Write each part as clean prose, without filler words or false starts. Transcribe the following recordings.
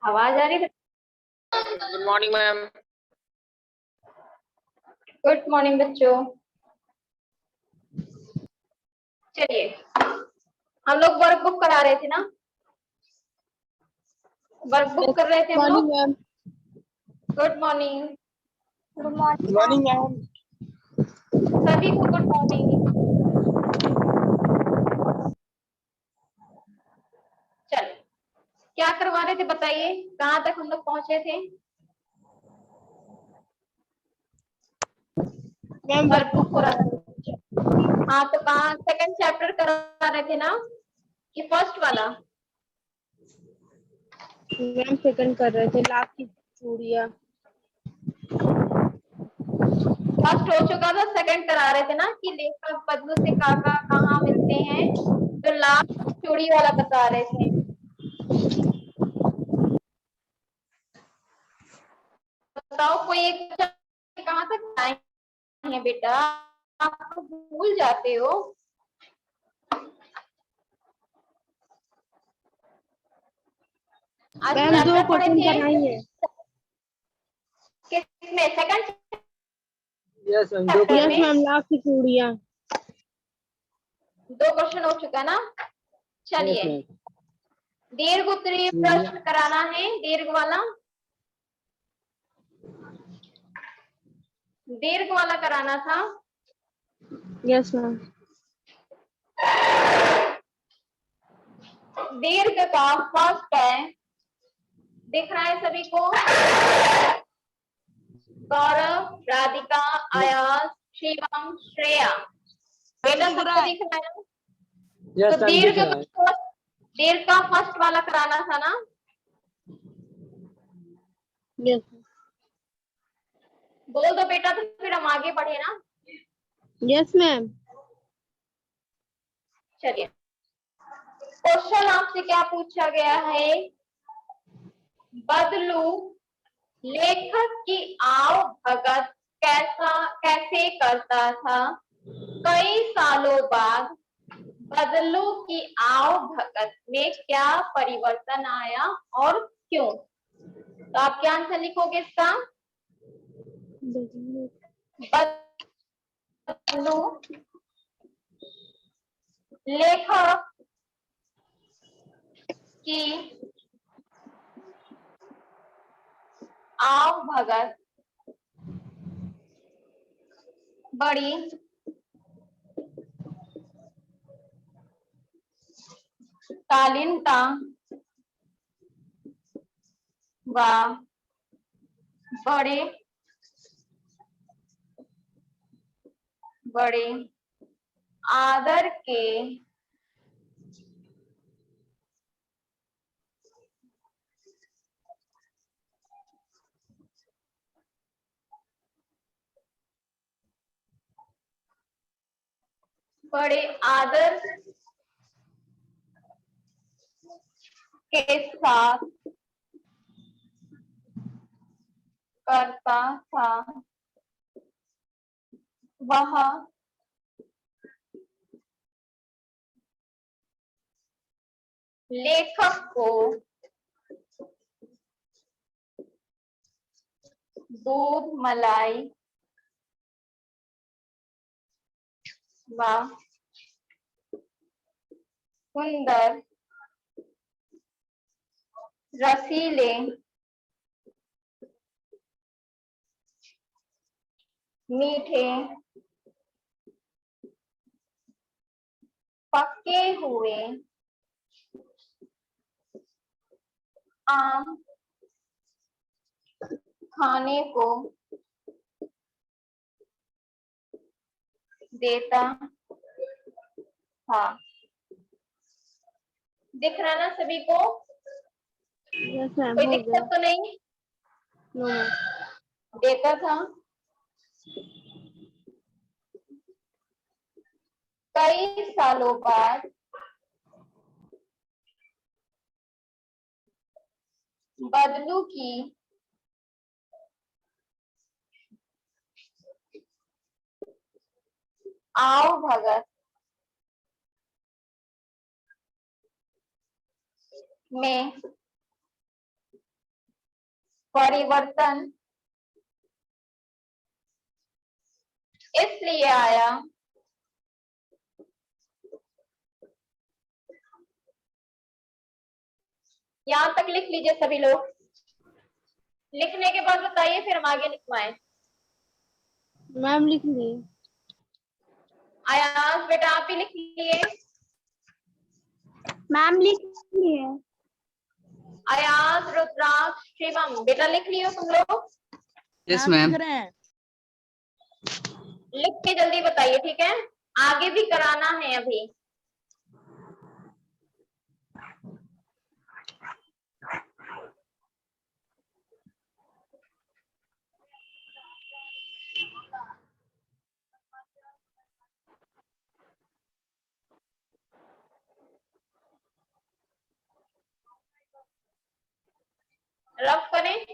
आवाज आ रही है? Good morning ma'am. Good morning बच्चों। चलिए, हम लोग वर्क बुक करा रहे थे ना, वर्क बुक कर रहे थे हम लोग। Ma'am. Good morning. Good morning ma'am. सभी को गुड मॉर्निंग। चल, क्या करवा रहे थे बताइए, कहाँ तक हम लोग पहुंचे थे? मैम वर्क बुक हो रहा था। हाँ, तो कहाँ सेकंड चैप्टर करा रहे थे ना कि फर्स्ट वाला? मैम सेकंड कर रहे थे, लाभ की चूड़ियाँ। फर्स्ट हो चुका था, सेकंड करा रहे थे ना कि लेखक बदलू से काका कहाँ मिलते हैं, तो लास्ट चूड़ी वाला बता रहे थे। बताओ कोई एक कहाँ तक आए हैं बेटा? आप भूल जाते हो। आज मैम 2 चैप्टर पढ़े क्वेश्चन थे कराएंगे। किसमें? सेकंड यस चैप्टर में मैम, लाभ की चूड़ियाँ। 2 क्वेश्चन हो चुका ना। चलिए, दीर्घ उत्तरीय प्रश्न कराना है, दीर्घ वाला, दीर्घ वाला कराना था। Yes ma'am. दीर्घ का फर्स्ट है, दिख रहा है सभी को? गौरव, राधिका, आयास, शिवम, श्रेया, बेटा सबको दिख रहा है ना? यस तो दीर्घ का फर्स्ट वाला कराना था ना। यस बोल दो बेटा, तो फिर हम आगे बढ़े ना। Yes ma'am. चलिए, क्वेश्चन आपसे क्या पूछा गया है? बदलू लेखक की आव भगत कैसे करता था? कई सालों बाद बदलू की आव भगत में क्या परिवर्तन आया और क्यों? तो आप क्या आंसर लिखोगे इसका? बदलू लेखक की आव भगत बड़ी शालीनता व बड़े बड़े आदर के बड़े आदर के साथ करता था। वह लेखक को दूध, मलाई व सुंदर रसीले मीठे पके हुए आम खाने को देता था। दिख रहा ना सभी को? यस मैम, कोई हो गया। दिक्कत तो नहीं? No ma'am. देता था। कई सालों बाद बदलू की आव भगत में परिवर्तन इसलिए आया यहां तक लिख लीजिए सभी लोग। लिखने के बाद बताइए फिर हम आगे लिखवाएं। मैम लिख ली। आयास बेटा आप ही लिख लिए। मैम लिख लिए। आयास रुद्राक्ष शिवम बेटा लिख लियो तुम लोग। Yes ma'am. लिख के जल्दी बताइए ठीक है, आगे भी कराना है अभी। रफ करें।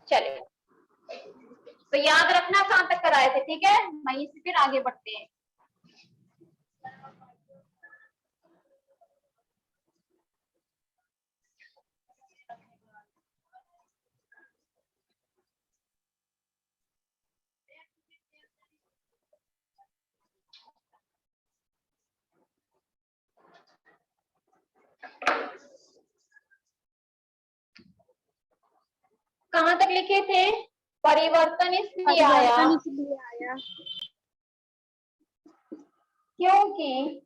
चलिए तो याद रखना कहां तक कराए थे, ठीक है, वहीं से फिर आगे बढ़ते हैं। कहां तक लिखे थे? परिवर्तन इसलिए आया परिवर्तन इसलिए आया क्योंकि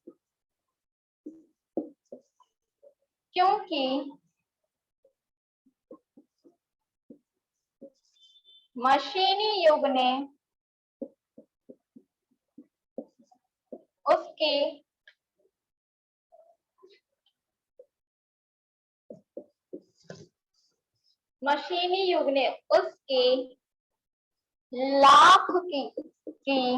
क्योंकि मशीनी युग ने उसके मशीनी युग ने उसके लाख की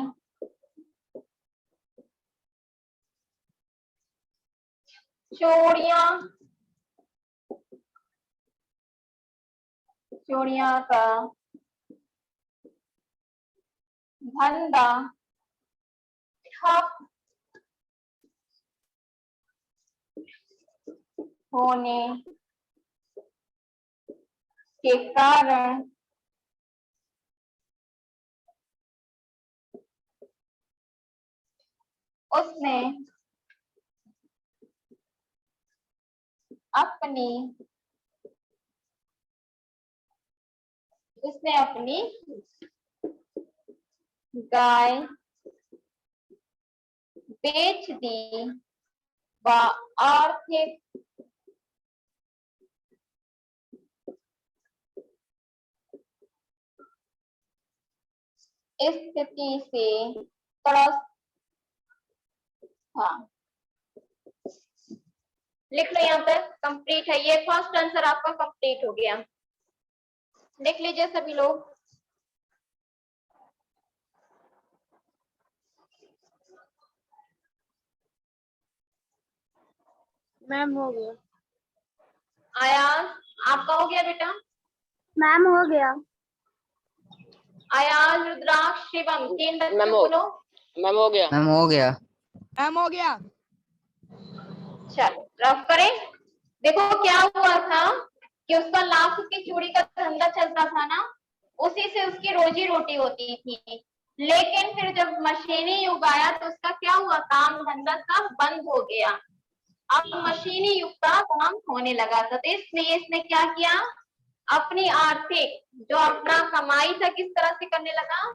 चूड़ियां का धंधा ठप होने के कारण उसने अपनी गाय बेच दी व आर्थिक स्थिति से त्रस्त था। लिख लो, यहाँ तक कंप्लीट है, ये फर्स्ट आंसर आपका कंप्लीट हो गया। लिख लीजिए सभी लोग। मैम हो गया। आयास आपका हो गया बेटा? मैम हो गया। आयास रुद्राक्ष शिवम तीन बच्चे मैम हो- बोलो। मैम हो गया। मैम हो गया। मैम हो गया। चलो रफ करें। देखो क्या हुआ था कि उसका लाख की चूड़ी का धंधा चलता था ना, उसी से उसकी रोजी रोटी होती थी। लेकिन फिर जब मशीनी युग आया तो उसका क्या हुआ, काम धंधा सब बंद हो गया। अब मशीनी युग का काम होने लगा था, तो इसलिए इसने क्या किया, अपनी आर्थिक जो अपना कमाई था किस तरह से करने लगा,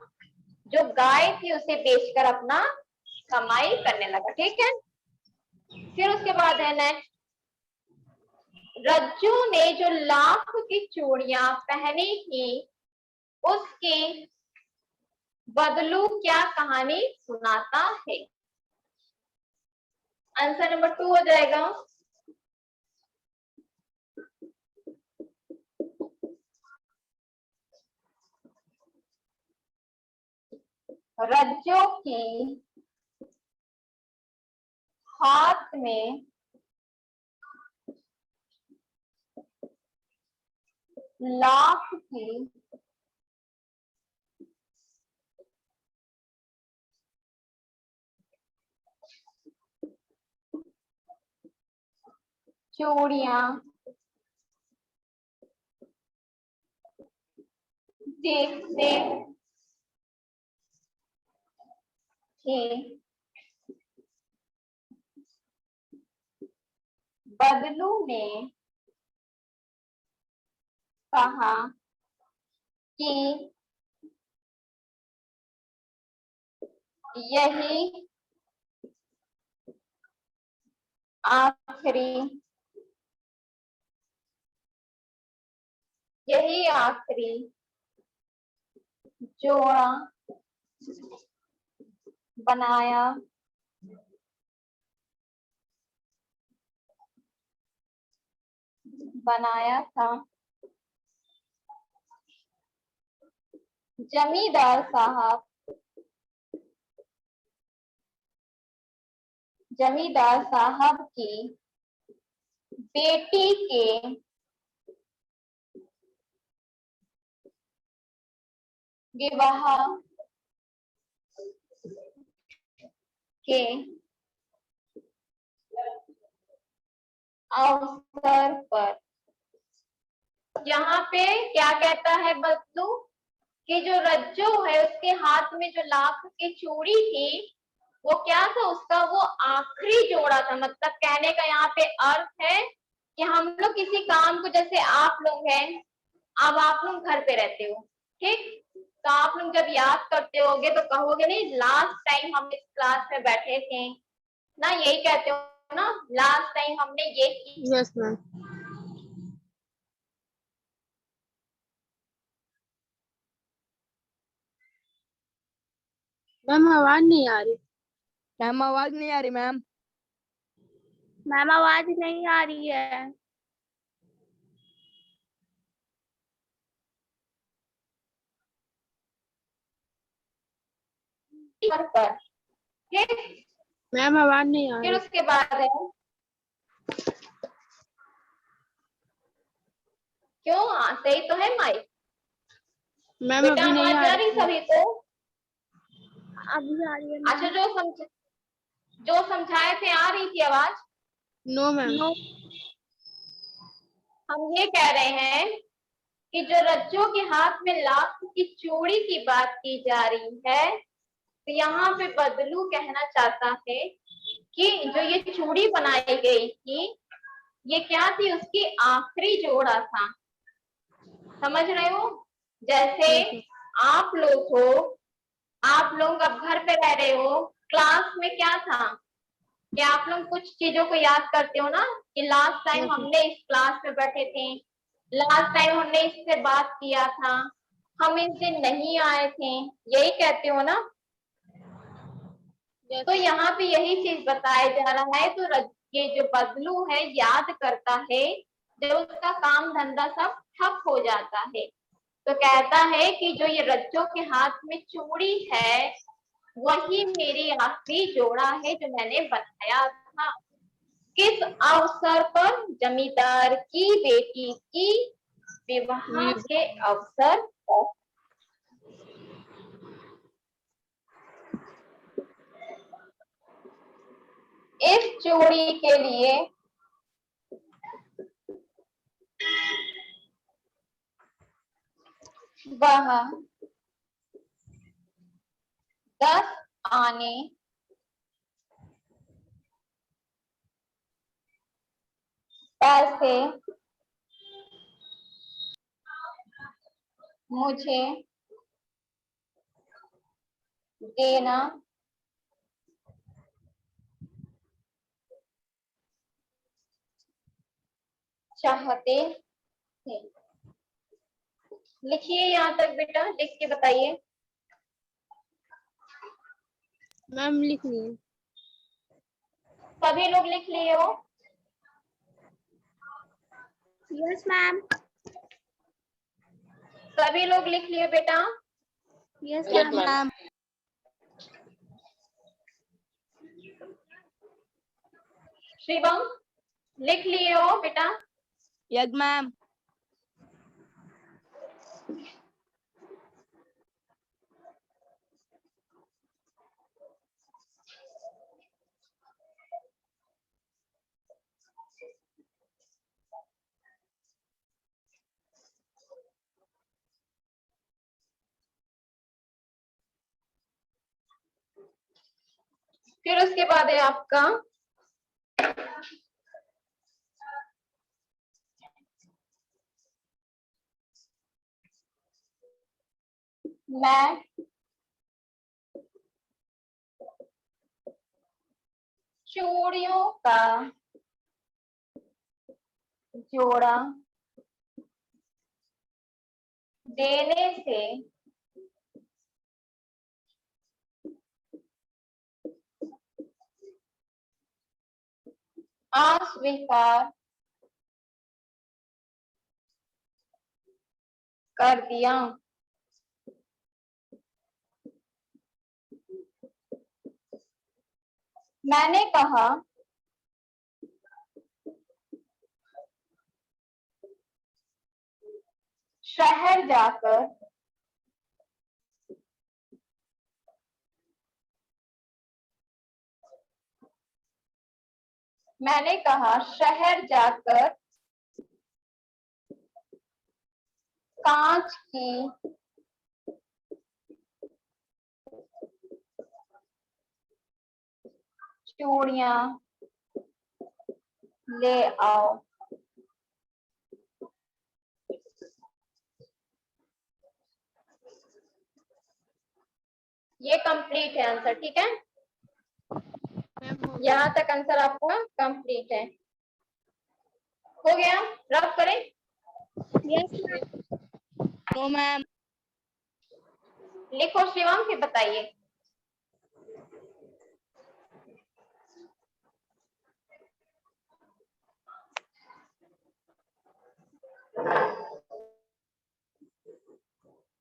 जो गाय थी उसे बेचकर अपना कमाई करने लगा। ठीक है, फिर उसके बाद है नेक्स्ट, रज्जू ने जो लाख की चूड़ियां पहनी थी उसके बदलू क्या कहानी सुनाता है। आंसर नंबर 2 हो जाएगा। रज्जू की हाथ में लाख की चूड़ियां देखते थे। बदलू ने कहा कि यही आखिरी जोड़ा बनाया था। जमींदार साहब की बेटी के विवाह के अवसर पर, यहाँ पे क्या कहता है बदलू कि जो रज्जू है उसके हाथ में जो लाख की चूड़ी थी वो क्या था, उसका वो आखिरी जोड़ा था। मतलब कहने का यहाँ पे अर्थ है कि हम लोग किसी काम को, जैसे आप लोग हैं, अब आप लोग घर पे रहते हो, ठीक, तो आप लोग जब याद करते होगे तो कहोगे नहीं लास्ट टाइम हम इस क्लास में बैठे थे ना, यही कहते हो ना, लास्ट टाइम हमने ये की। Yes ma'am. मैम आवाज नहीं आ रही। मैम आवाज नहीं आ रही मैम। मैम आवाज नहीं आ रही है। पर ठीक, मैम आवाज नहीं आ फिर रही। उसके बाद है, क्यों सही तो है माइक मैम बेटा, अभी नहीं आवाज आ आ रही रही। सभी को? अभी आ रही है। अच्छा, जो समझाए थे आ रही थी आवाज? No ma'am. नो। हम ये कह रहे हैं कि जो रज्जू के हाथ में लाख की चूड़ी की बात की जा रही है, तो यहाँ पे बदलू कहना चाहता है कि जो ये चूड़ी बनाई गई थी ये क्या थी, उसकी आखिरी जोड़ा था। समझ रहे हो? जैसे आप लोग हो, आप लोग अब घर पे रह रहे हो, क्लास में क्या था कि आप लोग कुछ चीजों को याद करते हो ना कि लास्ट टाइम हमने इस क्लास में बैठे थे, लास्ट टाइम हमने इससे बात किया था, हम इस दिन नहीं आए थे, यही कहते हो ना। तो यहाँ पे यही चीज बताया जा रहा है। तो ये जो बदलू है याद करता है जब उसका काम धंधा सब ठप हो जाता है, तो कहता है कि जो ये रज्जो के हाथ में चूड़ी है वही मेरी आखिरी जोड़ा है जो मैंने बनाया था। किस अवसर पर? जमींदार की बेटी की विवाह के अवसर पर। इस चूड़ी के लिए वह 10 आने पैसे मुझे देना चाहते थे। लिखिए यहाँ तक बेटा, लिख के बताइए। मैम लिख लिए। सभी लोग लिख लिए हो? Yes ma'am. सभी लोग लिख लिए बेटा? Yes Yes, ma'am. Ma'am. Shivam लिख लिए हो बेटा? Yes ma'am. फिर उसके बाद है आपका मैं चूड़ियों का जोड़ा देने से अस्वीकार कर दिया। मैंने कहा शहर जाकर मैंने कहा शहर जाकर कांच की चूड़ियां ले आओ। ये कंप्लीट है आंसर, ठीक है। यहाँ तक आंसर आपका कंप्लीट है। हो गया, रफ करें। Yes ma'am. No ma'am. लिखो शिवम, फिर बताइए।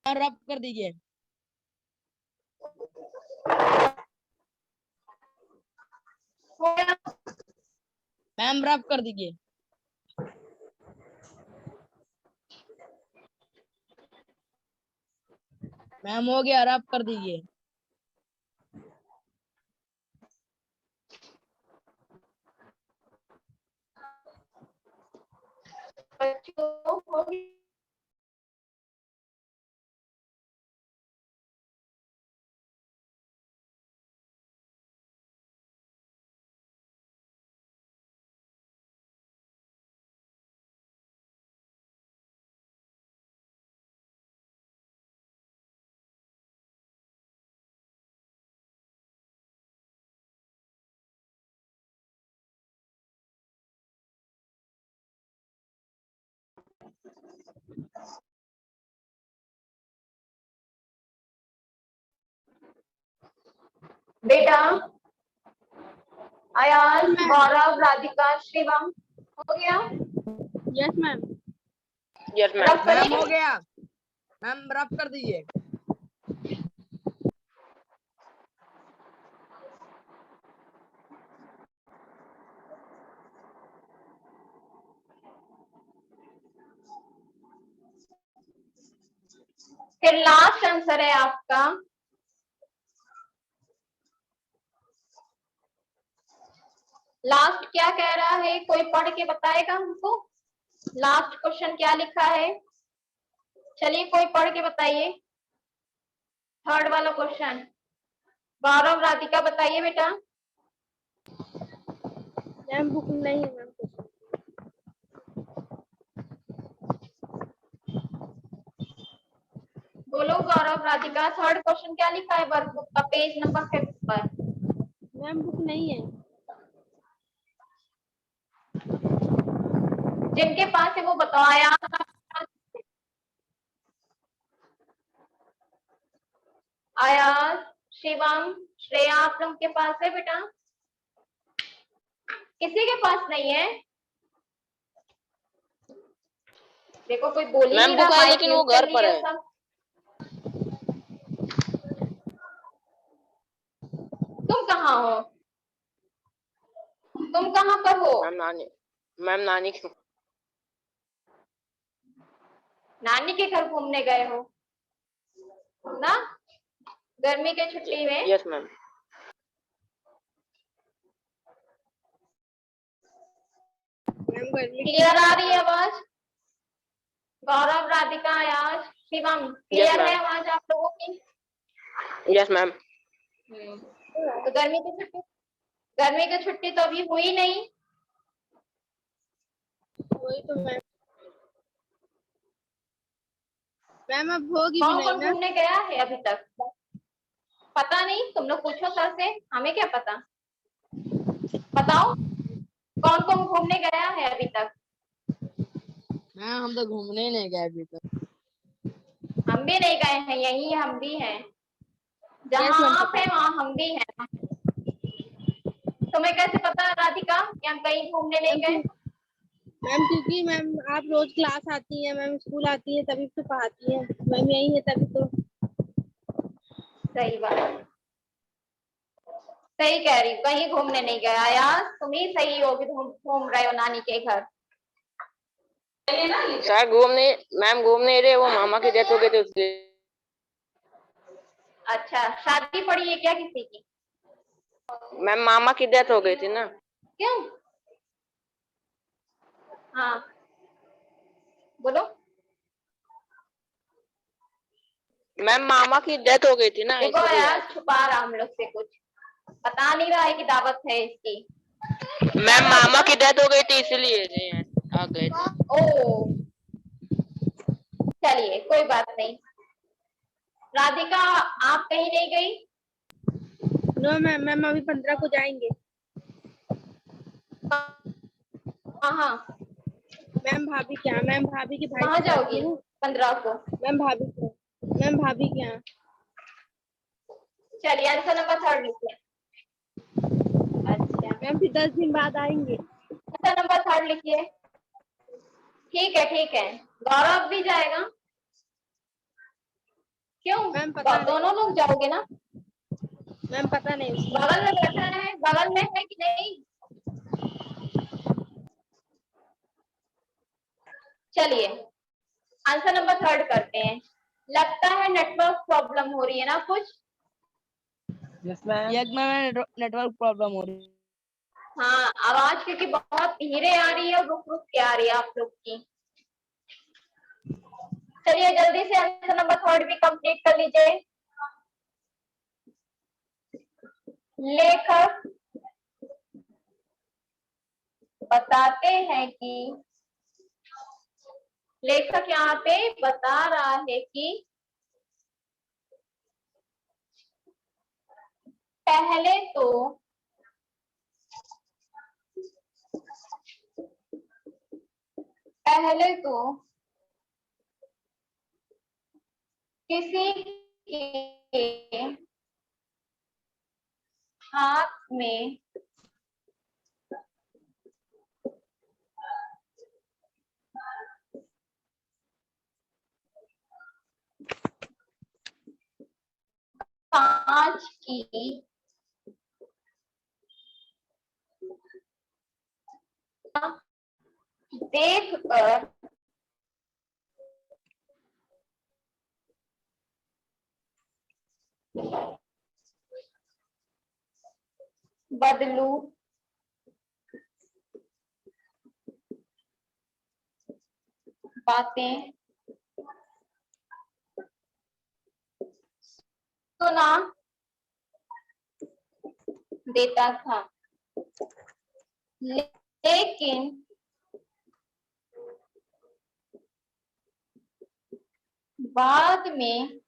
रब कर दीजिए। हो गया? मैम रब कर दीजिए। मैम हो गया, रब कर दीजिए। बच्चों हो गया? बेटा आयान, गौरव, राधिका, शिवम, हो गया? Yes ma'am. Yes, ma'am. Rough ma'am करें। हो गया। मैम रब कर दीजिए। फिर लास्ट आंसर है आपका लास्ट क्या कह रहा है, कोई पढ़ के बताएगा हमको? लास्ट क्वेश्चन क्या लिखा है? चलिए कोई पढ़ के बताइए। थर्ड वाला क्वेश्चन। गौरव, राधिका बताइए बेटा। मैम बुक नहीं है मैम। बोलो गौरव, राधिका, थर्ड क्वेश्चन क्या लिखा है वर्कबुक का पेज नंबर 5 पर? मैम बुक नहीं है। जिनके पास है वो बताओ। आयास, शिवम, श्रेया, आप लोग के पास है बेटा? किसी के पास नहीं है? देखो कोई बोल ही मैम नहीं बुक रहा, है, माइक लेकिन वो म्यूट कर घर पर लीजिए है। सब। तुम कहाँ हो? तुम कहाँ पर हो? मैम नानी की। नानी के घर घूमने गए हो ना, गर्मी के छुट्टी में? Yes, ma'am. मैम गर्मी क्लियर आ रही है आवाज? गौरव, राधिका, आयास, शिवम, क्लियर है आवाज आप लोगों की? Yes, ma'am. तो गर्मी की छुट्टी गर्मी की छुट्टी तो अभी हुई नहीं। वही तो मैम अब होगी भी कौन नहीं कौन ना। घूमने गया है अभी तक? पता नहीं, तुम लोग पूछो सर से, हमें क्या पता। बताओ कौन कौन घूमने गया है अभी तक? मैम हम तो घूमने ही नहीं गए अभी तक। हम भी नहीं गए हैं, यही हम भी हैं। जहाँ कैसे हम आप पता। हैं वहाँ हम भी हैं। तुम्हें कैसे पता राधिका कि हम कहीं घूमने नहीं मैम गए? मैम क्योंकि मैम आप रोज क्लास आती हैं, मैम स्कूल आती हैं तभी तो पढ़ाती हैं, मैम यही है तभी तो। सही बात, सही कह रही हूँ, कहीं घूमने नहीं गया यार। तुम ही सही हो कि तुम घूम रहे हो नानी के घर। सर घूमने, मैम घूम नहीं रहे, वो मामा की डेथ हो गई थी उसके। अच्छा, शादी पड़ी है क्या किसी की? मैम मामा की डेथ हो गई थी ना। क्यों? हाँ बोलो। मैम मामा की डेथ हो गई थी ना, देखो इसीलिए यार, आए थे। छुपा रहा हम लोग से कुछ, पता नहीं रहा है कि दावत है इसकी। क्या मैम मामा राधिका? की डेथ हो गई थी इसीलिए आ गए थे। ओ, चलिए कोई बात नहीं। राधिका, आप कहीं नहीं गई? नो मैम, मैम अभी 15 को जाएंगे। कहाँ? मैम भाभी क्या, मैम भाभी के भाई कहाँ की शादी जाओगी है ना। 15 को? मैम भाभी क्या, मैम भाभी क्या। चलिए आंसर नंबर 3 लिखिए। अच्छा, मैम फिर 10 दिन बाद आएंगे। आंसर नंबर 3 लिखिए। ठीक है ठीक है। गौरव भी जाएगा? क्यों? मैम पता नहीं, दोनों लोग जाओगे ना? मैम पता नहीं उसका। बगल में बैठा है, बगल में है कि नहीं? चलिए आंसर नंबर 3 करते हैं। लगता है नेटवर्क प्रॉब्लम हो रही है ना कुछ। यस मैम नेटवर्क प्रॉब्लम हो रही है। हाँ, आवाज क्योंकि बहुत धीरे आ रही है और रुक रुक के आ रही है आप लोग की। चलिए जल्दी से आंसर नंबर 3 भी कंप्लीट कर लीजिए। लेखक बताते हैं कि, लेखक यहाँ पे बता रहा है कि पहले तो किसी के हाथ में कांच की देखकर बदलू बातें सुना देता था, लेकिन बाद में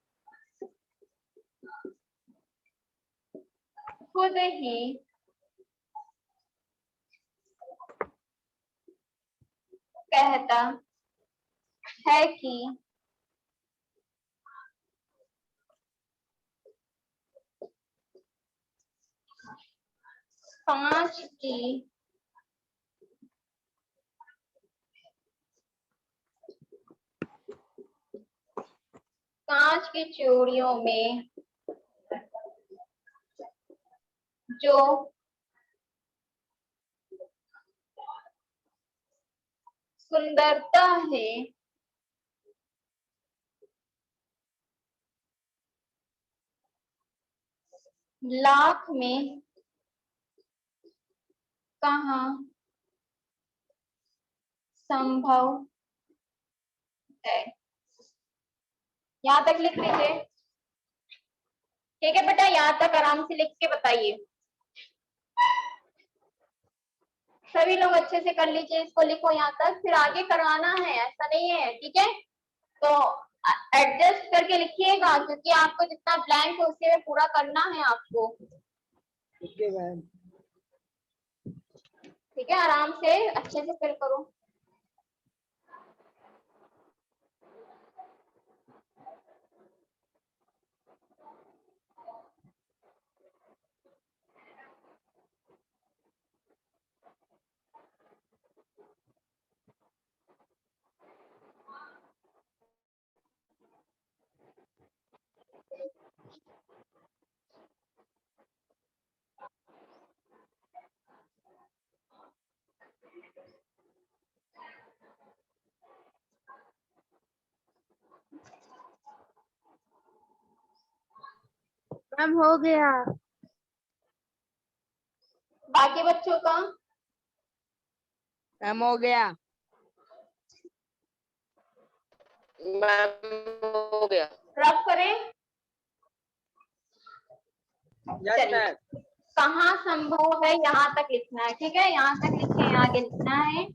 खुद ही कहता है कि कांच की चूड़ियों में जो सुंदरता है लाख में कहाँ संभव है। यहाँ तक लिख लीजिए। ठीक है बेटा, यहाँ तक आराम से लिख के बताइए। सभी लोग अच्छे से कर लीजिए, इसको लिखो यहाँ तक, फिर आगे करवाना है, ऐसा नहीं है, ठीक है। तो एडजस्ट करके लिखिएगा, क्योंकि आपको जितना ब्लैंक है उसी में पूरा करना है आपको। ठीक है, आराम से अच्छे से फिल करो। मैम हो गया। बाकी बच्चों का मैम हो गया। मैम हो गया। रब करें। चलिए, कहाँ संभव है यहाँ तक लिखना है, ठीक है, यहाँ तक लिखे, आगे लिखना है।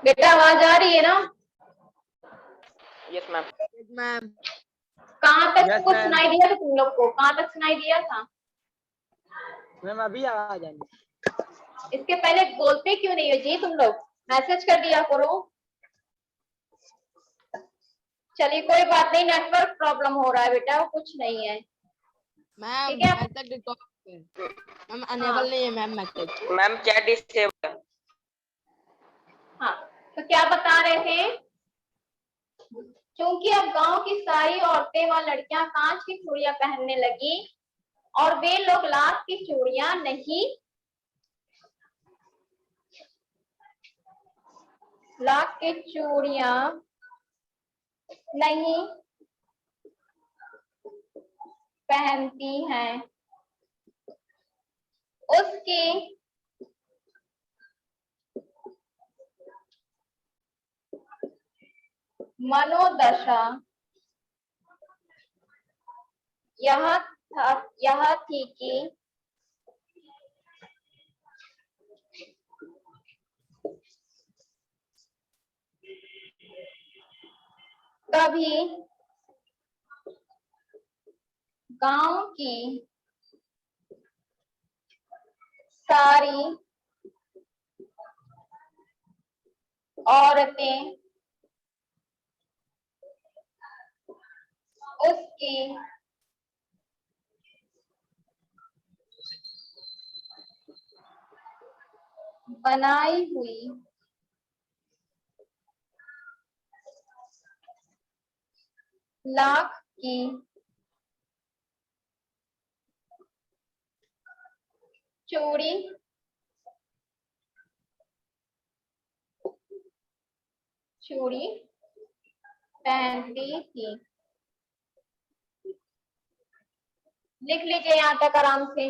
बेटा आवाज आ रही है ना? Yes ma'am. मैम कहाँ तक Yes, तुमको ma'am. सुनाई दिया था, तुम लोग को कहाँ तक सुनाई दिया था? मैम अभी आवाज आई। इसके पहले बोलते क्यों नहीं हो जी तुम लोग? मैसेज कर दिया करो। चलिए कोई बात नहीं, नेटवर्क प्रॉब्लम हो रहा है बेटा, वो कुछ नहीं है। मैम ठीक है। मैसेज मैम अनेबल नहीं है ma'am message. Ma'am chat disable. हाँ, तो क्या बता रहे थे? क्योंकि अब गांव की सारी औरतें व लड़कियां कांच की चूड़ियां पहनने लगी और वे लोग लाख की चूड़ियां नहीं लाख की चूड़ियां नहीं पहनती हैं। उसकी मनोदशा यह थी कि कभी गांव की सारी औरतें उसकी बनाई हुई लाख की चूड़ी पहनती थी। लिख लीजिए यहाँ तक आराम से।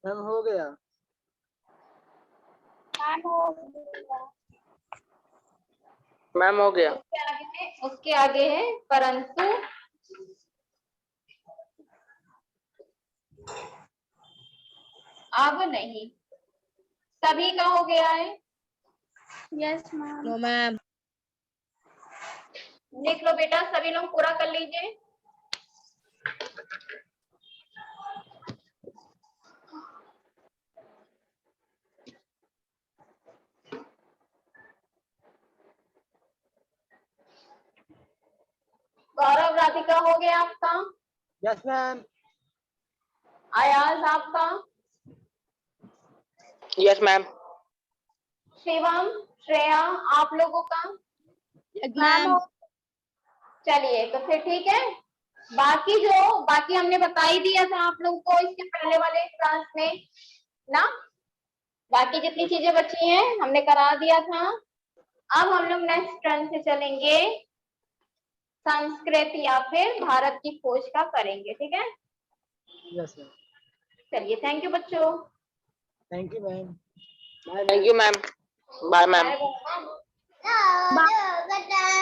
मैम हो गया। मैम हो गया। उसके आगे है परंतु अब नहीं। सभी का हो गया है? Yes ma'am. No ma'am. लिख लो बेटा, सभी लोग पूरा कर लीजिए। गौरव, राधिका हो गया आपका? Yes ma'am. अयाज आपका? Yes ma'am. शिवम, श्रेया, आप लोगों का? मैम। चलिए तो फिर ठीक है। बाकी हमने बता ही दिया था आप लोगों को इसके पहले वाले क्लास में ना। बाकी जितनी चीजें बची हैं हमने करा दिया था। अब हम लोग नेक्स्ट टर्न से चलेंगे, संस्कृत या फिर भारत की खोज का करेंगे। ठीक है, यस मैम। चलिए थैंक यू बच्चों। Thank you ma'am. Thank you ma'am. Bye ma'am. Bye bye.